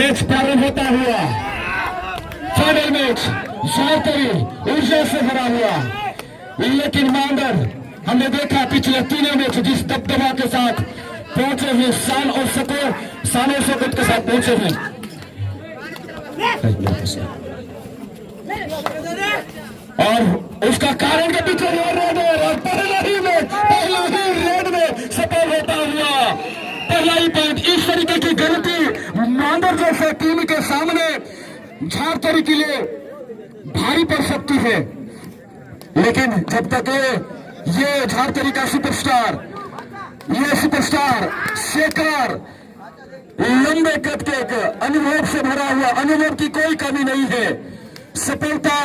Match प्रारंभ होता हुआ फाइनल मैच झारतरी ऊर्जा से भरा हुआ, लेकिन मांडर हमने देखा पिछले तीनों मैच जिस दबदबा के साथ पहुंचे हुए शान और शौकत के साथ पहुंचे हैं। और उसका कारण के पीछे पहला ही रेड में सफल होता हुआ पहला ही पॉइंट। इस तरीके की गलती मांडर जैसे टीम के सामने झारतरी के लिए भारी पड़ सकती है, लेकिन जब तक ये झारतरी का सुपरस्टार शेखर लंबे कद के अनुभव से भरा हुआ, अनुभव की कोई कमी नहीं है। सफलता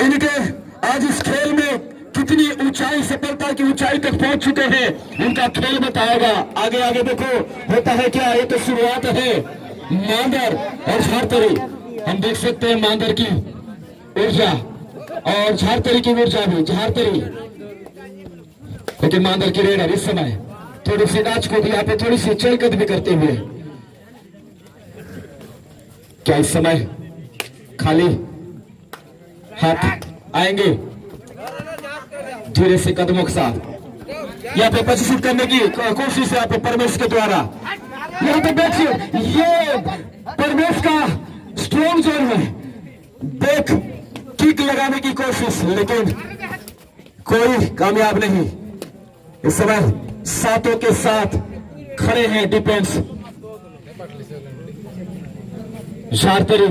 इनके आज इस खेल में कितनी ऊंचाई, सफलता की ऊंचाई तक पहुंच चुके हैं, उनका खेल बताएगा। आगे आगे देखो होता है क्या, ये तो शुरुआत है। मांडर और झारतरी, हम देख सकते हैं मांडर की ऊर्जा और झारतरी की ऊर्जा भी। झारतरी लेकिन मांडर की रेडर इस समय थोड़ी सी नाच को यहाँ पे थोड़ी सी चलकद भी करते हुए, क्या इस समय खाली हाथ आएंगे धीरे से कदमों के साथ यहाँ पे प्रदर्शित करने की कोशिश है यहाँ पे परमेश के द्वारा। यहाँ पे देखिए ये परमेश का स्ट्रॉन्ग जोन है, बैक किक लगाने की कोशिश, लेकिन कोई कामयाब नहीं। इस समय सातों के साथ खड़े हैं डिफेंस। झारतरी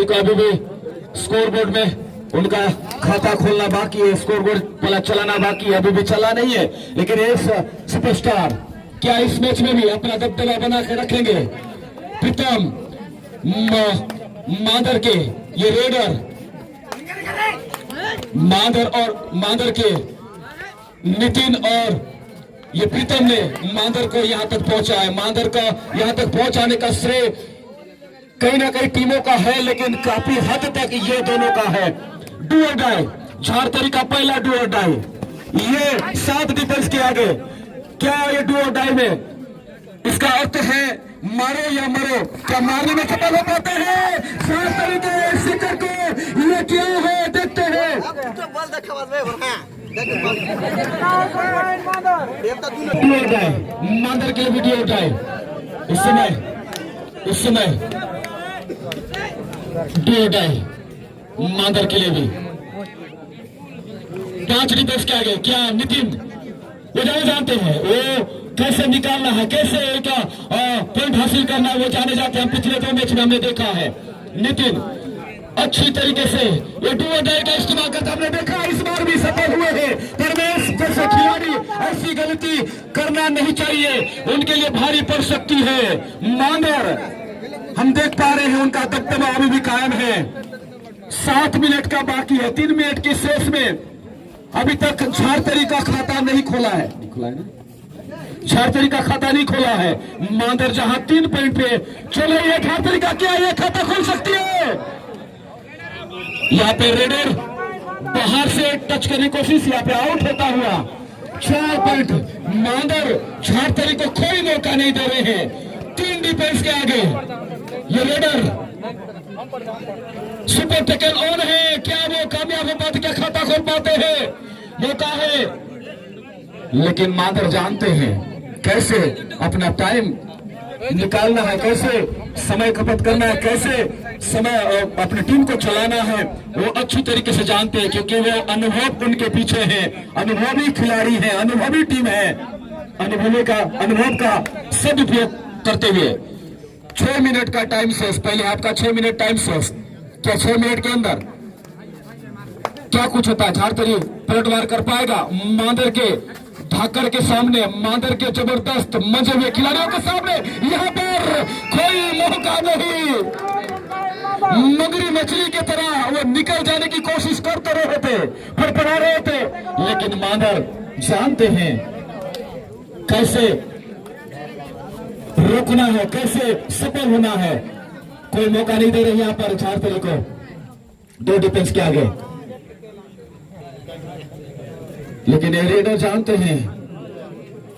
को अभी भी स्कोरबोर्ड में उनका खाता खोलना बाकी है, स्कोरबोर्ड वाला चलाना बाकी है, अभी भी चला नहीं है। लेकिन इस सुपरस्टार क्या इस मैच में भी अपना दबदबा बना के रखेंगे? प्रीतम मांडर के ये रेडर, मांडर के नितिन और ये प्रीतम ने मांडर को यहां तक पहुंचा है। मांडर का यहां तक पहुंचाने का श्रेय कहीं ना कहीं टीमों का है, लेकिन काफी हद तक ये दोनों का है। डू और डाई, झारतरी का पहला डू और डाई, ये 7 डिफेंस के आगे। क्या ये डू और डाई में इसका अर्थ है मारो या मरो? क्या मारने में सफल हो पाते हैं झारतरी के शिखर को? ये क्या है देखते हैं। मांडर के लिए भी डू और डाई इस समय डू और डाई मांडर के लिए भी। 5 डिफेंस के आगे क्या नितिन वो जानते हैं वो कैसे निकालना है, कैसे एक पॉइंट हासिल करना है, वो जाने जाते हैं। पिछले 2 मैच में हमने देखा है नितिन अच्छी तरीके से ये डू और डाई का इस्तेमाल करता हमने देखा, इस बार भी सफल हुए हैं। परमेश जैसे खिलाड़ी ऐसी गलती करना नहीं चाहिए, उनके लिए भारी पड़ सकती है। मांडर हम देख पा रहे हैं उनका दबदबा अभी भी कायम है। 7 मिनट का बाकी है, 3 मिनट की शेष में अभी तक झारतरी का खाता नहीं खोला है झारतरी का खाता नहीं खोला है। मांडर जहां 3 पॉइंट पे चल रही है, झारतरी का क्या ये खाता खोल सकती है? यहाँ पे रेडर बाहर से टच करने की कोशिश, यहाँ पे आउट होता हुआ 4 पॉइंट। मांडर झारतरी को कोई मौका नहीं दे रहे हैं। 3 डिफेंस के आगे ये रेडर सुपर टैकल ऑन है, क्या वो कामयाब हो पाते, क्या खाता खोल पाते हैं? मौका है, लेकिन मांडर जानते हैं कैसे अपना टाइम निकालना है, कैसे समय खपत करना है, कैसे समय अपनी टीम को चलाना है, वो अच्छी तरीके से जानते हैं, क्योंकि वो अनुभव उनके पीछे है, अनुभवी खिलाड़ी है, अनुभवी टीम है। अनुभव का सदुपयोग करते हुए 6 मिनट का टाइम सोर्स, पहले आपका 6 मिनट टाइम सोर्स, क्या 6 मिनट के अंदर क्या कुछ होता है? झारतरी पलटवार कर पाएगा? मांडर के धाकड़ के सामने, मांडर के जबरदस्त मजे हुए खिलाड़ियों के सामने यहाँ पर कोई मौका नहीं। मगरी मछली की तरह वो निकल जाने की कोशिश करते रहे थे, फड़फड़ा रहे थे, लेकिन मांडर जानते हैं कैसे रोकना है, कैसे सफल होना है। कोई मौका नहीं दे रहे यहाँ पर झारतरी को 2 डिफेंस के आगे, लेकिन ये रेडर जानते हैं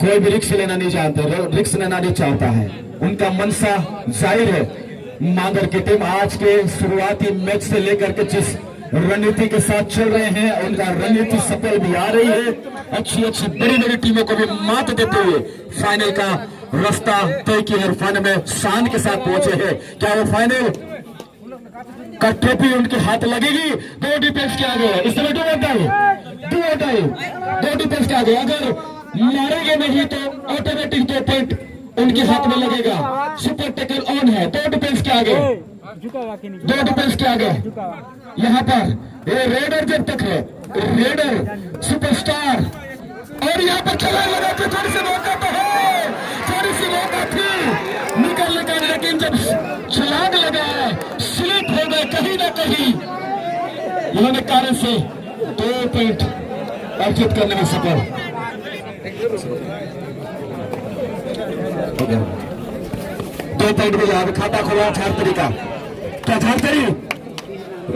कोई भी रिक्स लेना नहीं जानते, रिक्स लेना नहीं चाहता है, उनका मनसा जाहिर है। मांदर की टीम आज के शुरुआती मैच से लेकर के जिस रणनीति के साथ चल रहे हैं, उनका रणनीति सफल भी आ रही है। अच्छी अच्छी बड़ी बड़ी टीमों को भी मात देते हुए फाइनल का रास्ता तय किया है, फाइनल में शान के साथ पहुंचे हैं। क्या वो फाइनल का ट्रॉफी उनके हाथ लगेगी? दो डिफेंस के आगे इस समय दो डिफेंस के आगे अगर मारेंगे नहीं तो ऑटोमेटिक 2 पॉइंट उनके हाथ में लगेगा। सुपर टैकल ऑन है, दो डिफेंस के आगे, दो डिफेंस के आगे। यहाँ पर ये रेडर जब तक है, रेडर सुपरस्टार, और यहाँ पर चला लगा तो थोड़ी सी मौका तो है, थोड़ी सी मौका थी निकलने का, लेकिन जब छलांग लगा स्लिप हो गए कहीं ना कहीं, इन्होंने कारण से 2 पॉइंट अर्जित करने में सफल। 2 पॉइंट में यहाँ खाता खोला झारतरी का। क्या झारतरी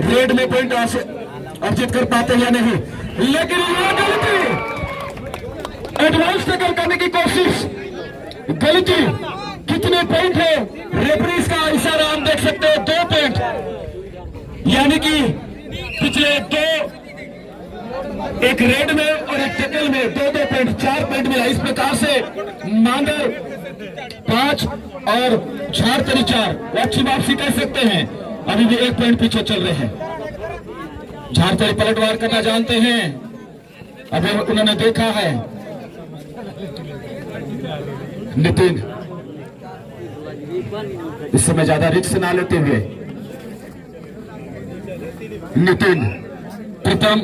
रेड में पॉइंट अर्जित कर पाते या नहीं? लेकिन यह गलती, एडवांस टैकल करने की कोशिश, गलती। कितने पॉइंट है? रेफरीज का इशारा हम देख सकते हैं, 2 पॉइंट, यानी कि पिछले 2, एक रेड में और एक टैकल में 2-2 पॉइंट, 4 पॉइंट मिला। इस प्रकार से मांदर 5 और झारतरी 4 अच्छी वापसी कर सकते हैं। अभी भी 1 पॉइंट पीछे चल रहे हैं। झारतरी पलटवार करना जानते हैं, अभी उन्होंने देखा है। नितिन इस समय ज्यादा रिस्क ना लेते हुए, नितिन प्रथम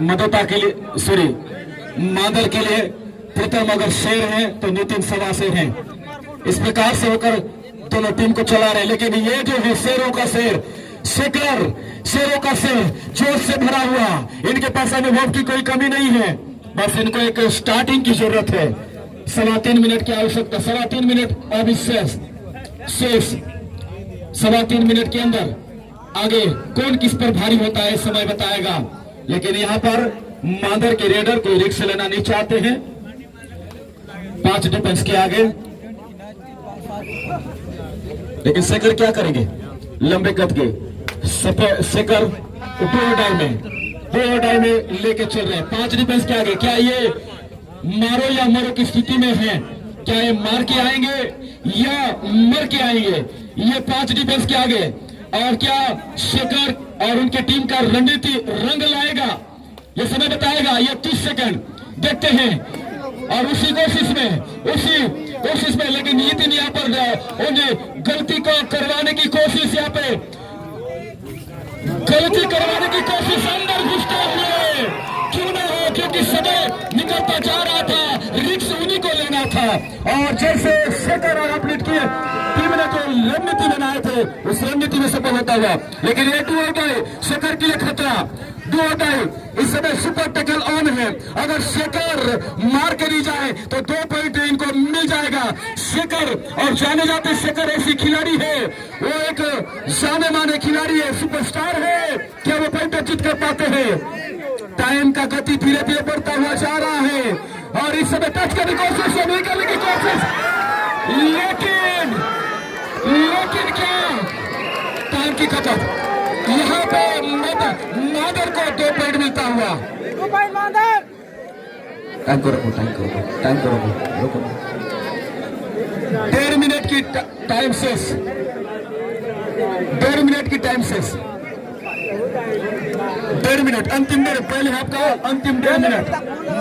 मदता के लिए, सॉरी मादर के लिए प्रथम अगर शेर है तो नितिन सवा शेर है। इस प्रकार से होकर दोनों टीम को चला रहे, लेकिन ये जो है शेरों का शेर, शेखर शेरों का शेर, जोश से भरा हुआ, इनके पास अनुभव की कोई कमी नहीं है, बस इनको एक स्टार्टिंग की जरूरत है। 3.25 मिनट की आवश्यकता, 3.25 मिनट अब शेष 3.25 मिनट के अंदर आगे कौन किस पर भारी होता है समय बताएगा। लेकिन यहाँ पर मांदर के रेडर कोई रिस्क लेना नहीं चाहते हैं। 5 डिफेंस के आगे, लेकिन शेखर क्या करेंगे? लंबे कद के शेखर 2 डाई में लेके चल रहे हैं। 5 डिफेंस के आगे, क्या ये मारो या मरो की स्थिति में है? क्या ये मार के आएंगे या मर के आएंगे? ये 5 डिफेंस के आगे, और क्या शेखर और उनकी टीम का रणनीति रंग लाएगा? ये समय बताएगा। ये 30 सेकंड देखते हैं, और उसी कोशिश में लेकिन नितिन यहाँ पर उन्हें गलती को करवाने की कोशिश, यहाँ पे गलती करवाने की कोशिश, अंदर घुसते हुए क्यों ना हो, क्योंकि समय निकलता जा रहा था, रिक्स उन्हीं को लेना था। और जैसे शेखर और अपनी टीम ने जो रणनीति बनाए थे उस रणनीति में सफल होता हुआ, लेकिन ये 2 डाई शेखर के लिए खतरा, 2 डाई। इस समय सुपर टैकल ऑन है, अगर शेखर मार के नहीं जाए तो 2 पॉइंट इनको मिल जाएगा। शेखर, और जाने जाते शेखर ऐसी खिलाड़ी है, वो एक जाने माने खिलाड़ी है, सुपरस्टार है। क्या वो पॉइंट अर्जित कर पाते हैं? टाइम का गति धीरे धीरे बढ़ता हुआ जा रहा है, और इस समय टच करने की कोशिश, निकलने की कोशिश, लेकिन क्या टाइम की खपत, यहाँ पे मादर को 2 पॉइंट मिलता हुआ। टाइम को रोको 1.5 मिनट की टाइम शेष, 1.5 मिनट की टाइम शेष, 1.5 मिनट अंतिम डेढ़, पहले हाफ का अंतिम 1.5 मिनट।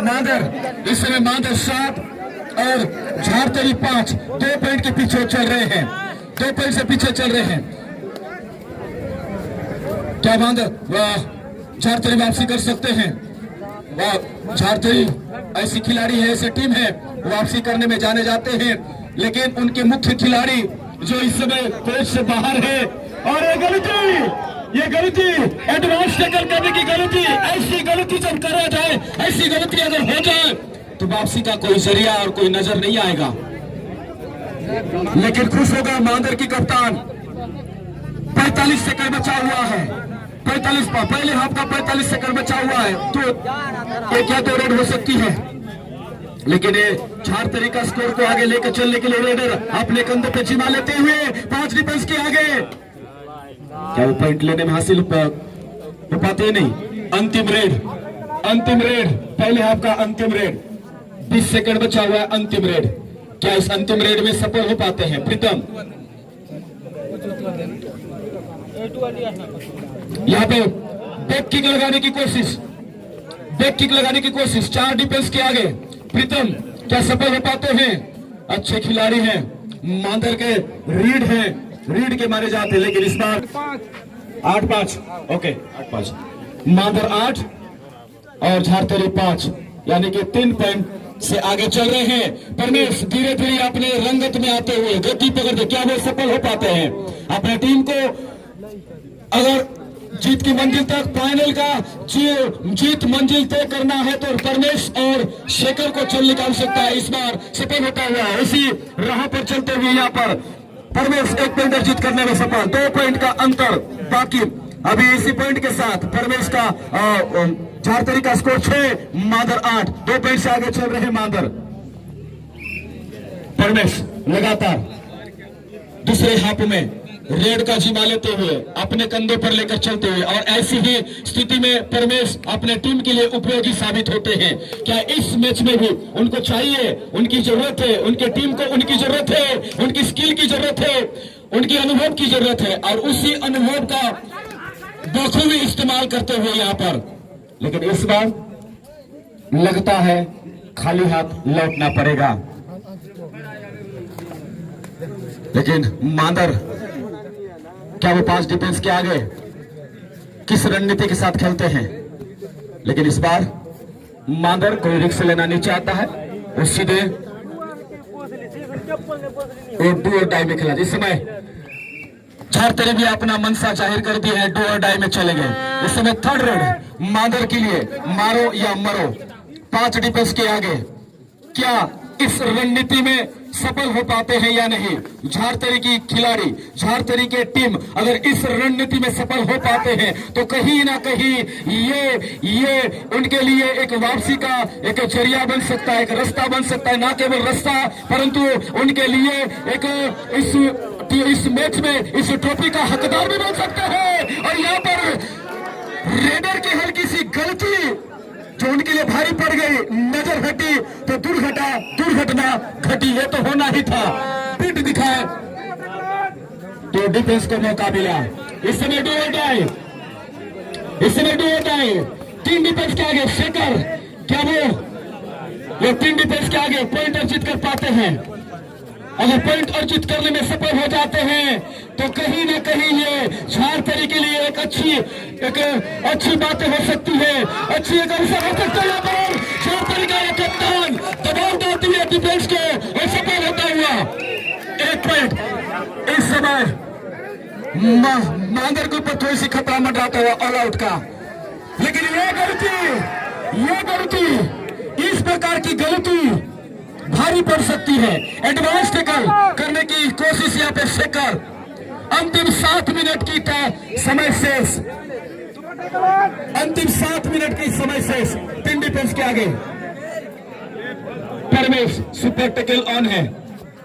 मादर इस समय 7 और झारतरी 5, 2 पॉइंट के पीछे चल रहे हैं, 2 पॉइंट से पीछे चल रहे हैं। क्या मादर झारतरी वापसी कर सकते हैं? झारतरी ऐसी खिलाड़ी है, ऐसी टीम है, वापसी करने में जाने जाते हैं, लेकिन उनके मुख्य खिलाड़ी जो इस समय कोच से बाहर है, और ये गलती एडवांस टैकल करने की गलती, ऐसी गलती जब करा जाए, ऐसी गलती अगर हो जाए तो वापसी का कोई जरिया और कोई नजर नहीं आएगा। लेकिन खुश होगा मांदर की कप्तान, 45 सेकंड बचा हुआ है, 45 पहले हाफ का 45 सेकंड बचा हुआ है, तो 1 या 2 रेड हो सकती है। लेकिन ये झारतरी का स्कोर को आगे लेकर चलने के लिए रेडर अपने कंधे पे जिम्मा लेते हुए 5 डिफेंस के आगे। क्या वो पॉइंट लेने में हासिल हो पाते नहीं? अंतिम रेड, पहले हाफ का अंतिम रेड, 20 सेकंड बचा हुआ है। अंतिम रेड, क्या इस अंतिम रेड में सफल हो पाते हैं? प्रीतम यहाँ पे बैक किक लगाने की कोशिश, 4 डिफेंस के आगे। प्रीतम क्या सफल हो पाते हैं? अच्छे खिलाड़ी हैं, मांदर के रीड के मारे जाते हैं, लेकिन इस बार 8-5, ओके 8-5, मांदर 8 और झारतरी 5, यानी कि 3 पॉइंट से आगे चल रहे हैं। परमेश धीरे धीरे अपने रंगत में आते हुए गति पकड़ते, क्या वो सफल हो पाते हैं? अपने टीम को अगर जीत की मंजिल तक, फाइनल का जीत मंजिल तय करना है तो परमेश और शेखर को चलने की आवश्यकता है। इस बार सफल होता हुआ है, इसी राह पर चलते हुए यहाँ पर परमेश 1 पॉइंट अर्जित करने में सफल। 2 पॉइंट का अंतर बाकी। अभी इसी पॉइंट के साथ परमेश का झारतरी का स्कोर 6, मांदर 8, 2 पॉइंट से आगे चल रहे मांदर। परमेश लगातार दूसरे हाफ में रेड का जिम्मा लेते हुए अपने कंधों पर लेकर चलते हुए, और ऐसी ही स्थिति में परमेश अपने टीम के लिए उपयोगी साबित होते हैं। क्या इस मैच में भी उनको चाहिए, उनकी जरूरत है, उनके टीम को उनकी जरूरत है, उनकी स्किल की जरूरत है, उनकी अनुभव की जरूरत है, और उसी अनुभव का बखूबी इस्तेमाल करते हुए यहाँ पर। लेकिन इस बार लगता है खाली हाथ लौटना पड़ेगा। लेकिन मांदर क्या वो 5 डिफेंस के आगे किस रणनीति के साथ खेलते हैं? लेकिन इस बार मांदर कोई रिस्क लेना नहीं चाहता है, वो सीधे डू और डाई में खेला। इस समय झारतरी भी अपना मनसा जाहिर कर दी है, डू और डाई में चले गए। इस समय 3rd रेड मांदर के लिए, मारो या मरो, 5 डिफेंस के आगे। क्या इस रणनीति में सफल हो पाते हैं या नहीं? झारतरी की खिलाड़ी, झारतरी के टीम अगर इस रणनीति में सफल हो पाते हैं तो कहीं ना कहीं ये उनके लिए एक वापसी का एक जरिया बन सकता है, एक रास्ता बन सकता है। ना केवल रास्ता, परंतु उनके लिए एक इस मैच में इस ट्रॉफी का हकदार भी बन सकते हैं। और यहाँ पर रेडर की हल्की सी गलती जो उनके लिए भारी पड़ गई, नजर हटी तो दुर्घटना घटी। ये तो होना ही था, पिट दिखाए तो डिफेंस को मौका मिला। इस समय डू और डाई, 3 डिफेंस के आगे शेखर, क्या वो 3 डिफेंस के आगे पॉइंट अर्जित कर पाते हैं? अगर पॉइंट अर्जित करने में सफल हो जाते हैं तो कहीं ना कहीं ये झारतरी के लिए एक अच्छी बातें हो सकती है, अच्छी एक अवसर हो सकता है। यहाँ पर झारतरी का एक कप्तान दबाव डालते हुए डिफेंस को सफल होता हुआ 1 पॉइंट। इस समय मांदर के ऊपर थोड़ी सी खतरा मंडराता हुआ ऑल आउट का, लेकिन ये गलती, इस प्रकार की गलती भारी पड़ सकती है। एडवांस टैकल करने की कोशिश यहाँ पे शेखर। अंतिम 7 मिनट की समय शेष, अंतिम 7 मिनट की समय शेष। 3 डिफेंस के आगे परमेश सुपर टैकल ऑन है।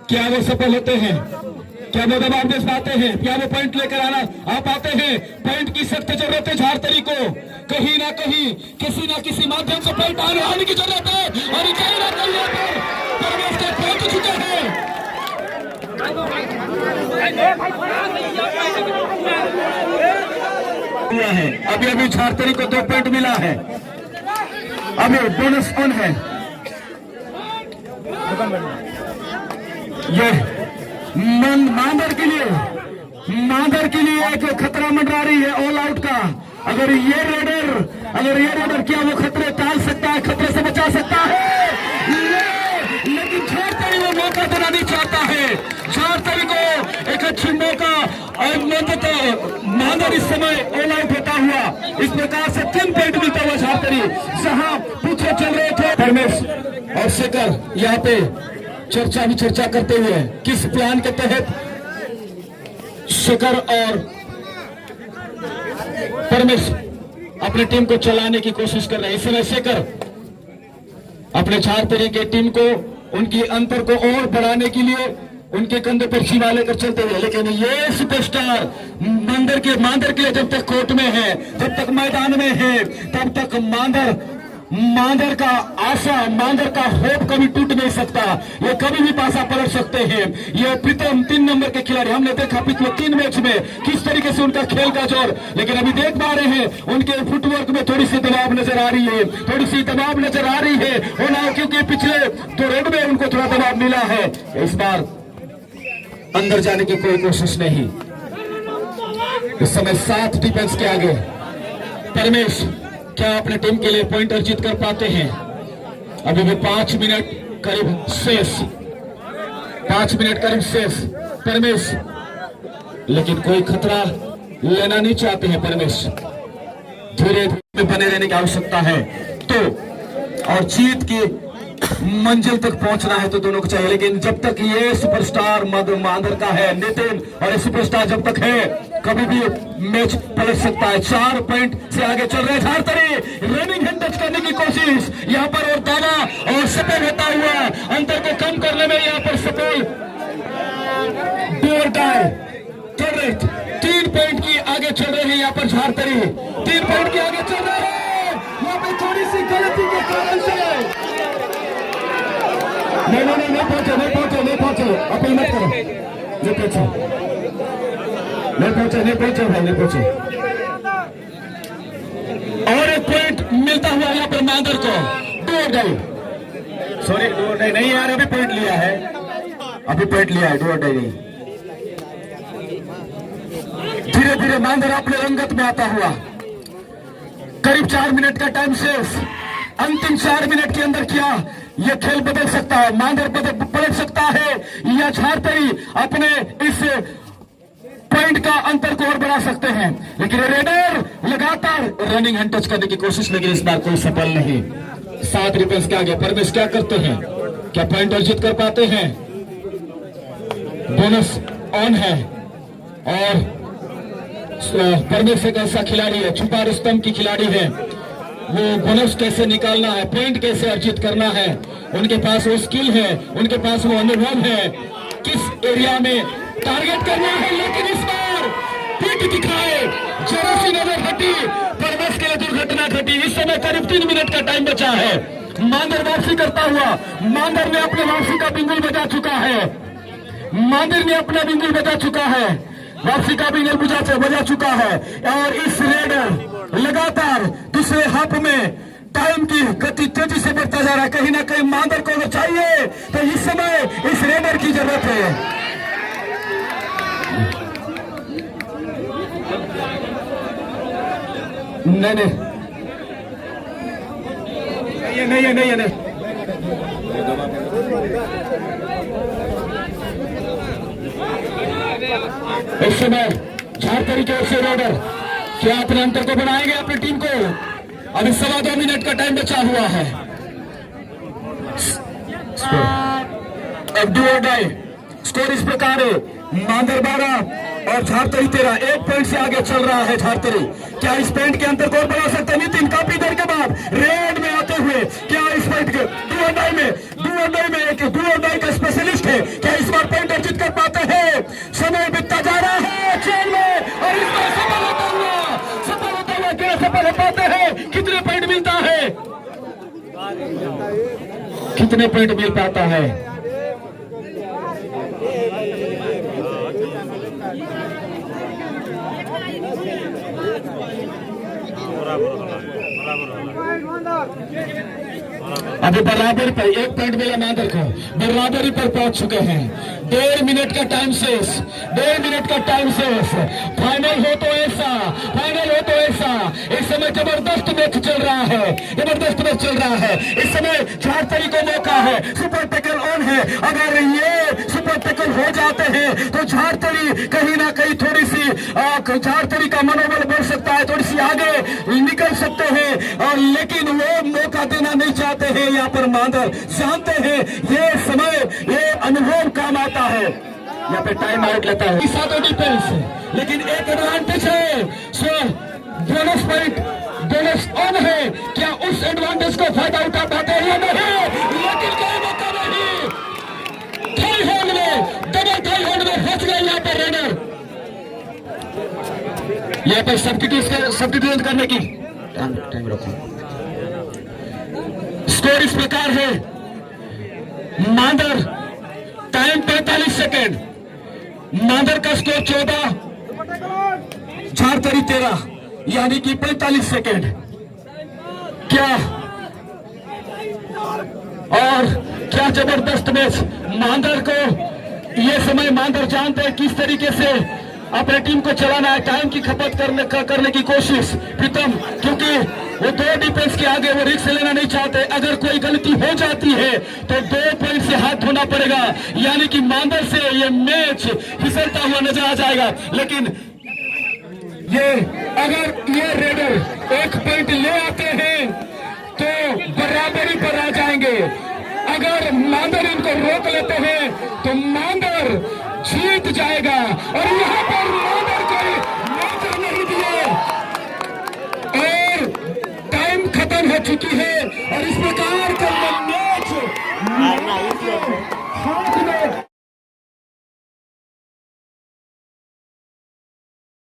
क्या वो सफल होते हैं? क्या वो दबाव दे पाते हैं? क्या वो पॉइंट लेकर आ पाते हैं? पॉइंट की सख्त जरूरत है झारतरी को। कहीं ना कहीं किसी ना किसी माध्यम से पॉइंट आने की जरूरत है, और कहीं ना कहीं परमेश के पहुंच चुके हैं। अभी झारतरी को 2 पॉइंट मिला है, अभी बोनस ऑन है। ये मांदर के लिए एक खतरा मंडरा रही है ऑल आउट का। अगर ये रेडर क्या वो खतरे टाल सकता है, खतरे से बचा सकता है? लेकिन झारतरी वो मौका देना नहीं चाहता है। झारतरी को एक अच्छी मौका, और मांदर इस समय ऑल आउट होता हुआ इस प्रकार से 3 पॉइंट मिलता हुआ झारतरी जहां पीछे चल रहे थे। परमेश और शेखर यहाँ पे चर्चा करते हुए किस प्लान के तहत शेखर और परमेश अपनी टीम को चलाने की कोशिश कर रहे हैं। इस समय शेखर अपने झारतरी के टीम को उनकी अंतर को और बढ़ाने के लिए उनके कंधे पर छिपा लेकर चलते हुए, लेकिन ये सुपरस्टार मांदर के लिए जब तक कोर्ट में है, जब तक मैदान में है, तब तक मांदर का आशा, मांदर का होप कभी टूट नहीं सकता। ये कभी भी पासा पलट सकते हैं। ये प्रीतम 3 नंबर के खिलाड़ी, हमने देखा पिछले 3 मैच में किस तरीके से उनका खेल का जोर, लेकिन अभी देख पा रहे हैं उनके फुटवर्क में थोड़ी सी दबाव नजर आ रही है, थोड़ी सी दबाव नजर आ रही है होना, क्योंकि पिछले 2 राउंड में उनको थोड़ा दबाव मिला है। इस बार अंदर जाने की कोई कोशिश नहीं। इस समय 7 डिफेंस के आगे परमेश क्या अपने टीम के लिए पॉइंट अर्जित कर पाते हैं? अभी भी 5 मिनट करीब शेष, 5 मिनट करीब शेष परमेश, लेकिन कोई खतरा लेना नहीं चाहते हैं परमेश। धीरे धीरे बने रहने की आवश्यकता है तो, और जीत की मंजिल तक पहुंचना है तो दोनों को चाहिए। लेकिन जब तक ये सुपरस्टार मांदर का है नितिन, और ये सुपरस्टार जब तक है कभी भी मैच पलट सकता है। 4 पॉइंट से आगे चल रहे झारतरी, रनिंग हैंड टच करने की कोशिश यहाँ पर और दावा और सफल होता हुआ अंतर को कम करने में यहाँ पर सफल। चल रहे 3 पॉइंट की आगे चल रहे हैं यहाँ पर झारतरी, 3 पॉइंट की आगे चल रहे हैं। यहाँ पे थोड़ी सी गलती के कारण से नहीं पहुंचे, अपील मत करो, नहीं पहुंचे भाई, नहीं पहुंचे। और 1 पॉइंट मिलता हुआ यहाँ पर मांदर को, 2 डाई, सॉरी 2 डाई नहीं यार, अभी पॉइंट लिया है, 2 डाई नहीं। धीरे धीरे मांदर अपने रंगत में आता हुआ, करीब 4 मिनट का टाइम शेष। अंतिम 4 मिनट के अंदर क्या यह खेल बदल सकता है? मांदर पलट सकता है या झारतरी अपने इस पॉइंट का अंतर को और बढ़ा सकते हैं? लेकिन रेडर लगातार रनिंग हैंड टच करने की कोशिश, लेकिन इस बार कोई सफल नहीं। 7 डिफेंस के आगे परमेश क्या करते हैं? क्या पॉइंट अर्जित कर पाते हैं? बोनस ऑन है और परमेश एक ऐसा खिलाड़ी है, छुपा रुस्तम की खिलाड़ी है, वो बोनस कैसे निकालना है, पॉइंट कैसे अर्जित करना है, उनके पास वो स्किल है, उनके पास वो अनुभव है, किस एरिया में टारगेट करना है। लेकिन इस बार पीठ दिखाए, जरा सी नजर हटी, परमेश के लिए दुर्घटना घटी। इस समय करीब 3 मिनट का टाइम बचा है। मांदर वापसी करता हुआ, मांदर ने अपने वापसी का बिंगुल बजा चुका है, मांदर ने अपना बिंगुल बजा चुका है, वापसी का बिंगुल बजा चुका है। और इस रेडर लगातार दूसरे हाफ में टाइम की गति तेजी से बढ़ता जा रहा है। कहीं ना कहीं मांदर को अगर चाहिए तो इस समय इस रेडर की जरूरत है। नहीं इस समय झारतरी की ओर से रेडर क्या अपने अंतर को बढ़ाएंगे अपनी टीम को? अभी 2.25 मिनट का टाइम बचा हुआ है। अब 2 डाई, स्कोर इस प्रकार है, मांदर 12 और झारतरी 13, 1 पॉइंट से आगे चल रहा है झारतरी। क्या इस पॉइंट के अंतर को और बढ़ा सकते हैं? नितिन काफी देर के बाद रेड में आते हुए क्या इस पॉइंट के 2 डाई में एक 2 डाई का स्पेशलिस्ट है, क्या इस बार पॉइंट अर्जित कर पाते हैं? समय बीतता जा रहा है खेल में और इस बार सफल होता हुआ क्या सफल हो पाते हैं? कितने पॉइंट मिलता है? कितने पॉइंट मिल पाता है? अभी बराबर पर 1 पॉइंट मिला मांदर को, बराबरी पर पहुंच चुके हैं। 1.5 मिनट का टाइम शेष, 1.5 मिनट का टाइम शेष। फाइनल हो तो ऐसा, इस समय जबरदस्त मैच चल रहा है, इस समय झारतरी को मौका है, सुपर टैकल ऑन है। अगर ये सुपर टैकल हो जाते हैं तो झारतरी कहीं ना कहीं थोड़ी सी झारतरी का मनोबल बढ़ सकता है, थोड़ी सी आगे निकल सकते हैं, और लेकिन वो मौका देना नहीं चाहते हैं। यहाँ पर मांदर जानते हैं ये समय, ये अनुभव काम आता है। यहाँ पे टाइम आउट लेता है 7 डिफेंस, लेकिन एक एडवांटेज है, सो बोनस पॉइंट, बोनस ऑन है। क्या उस एडवांटेज को फायदा उठा पाते हैं या नहीं? ये पर सब्स्टिट्यूशन करने की टाइम रखो। स्कोर इस प्रकार है, मांदर टाइम 45 सेकेंड, मांदर का स्कोर 14, झारतरी 13, यानी कि 45 सेकेंड। क्या और क्या जबरदस्त मैच। मांदर को ये समय, मांदर जानते हैं किस तरीके से अपने टीम को चलाना है, टाइम की खपत करने की कोशिश प्रीतम, क्योंकि वो 2 डिफेंस के आगे वो रिस्क लेना नहीं चाहते। अगर कोई गलती हो जाती है तो 2 पॉइंट से हाथ धोना पड़ेगा, यानी कि मांदर से ये मैच फिसलता हुआ नजर आ जाएगा। लेकिन ये अगर ये रेडर 1 पॉइंट ले आते हैं तो बराबरी पर आ जाएंगे। अगर मांदर इनको रोक लेते हैं तो मांदर जीत जाएगा, और यहाँ पर मांदर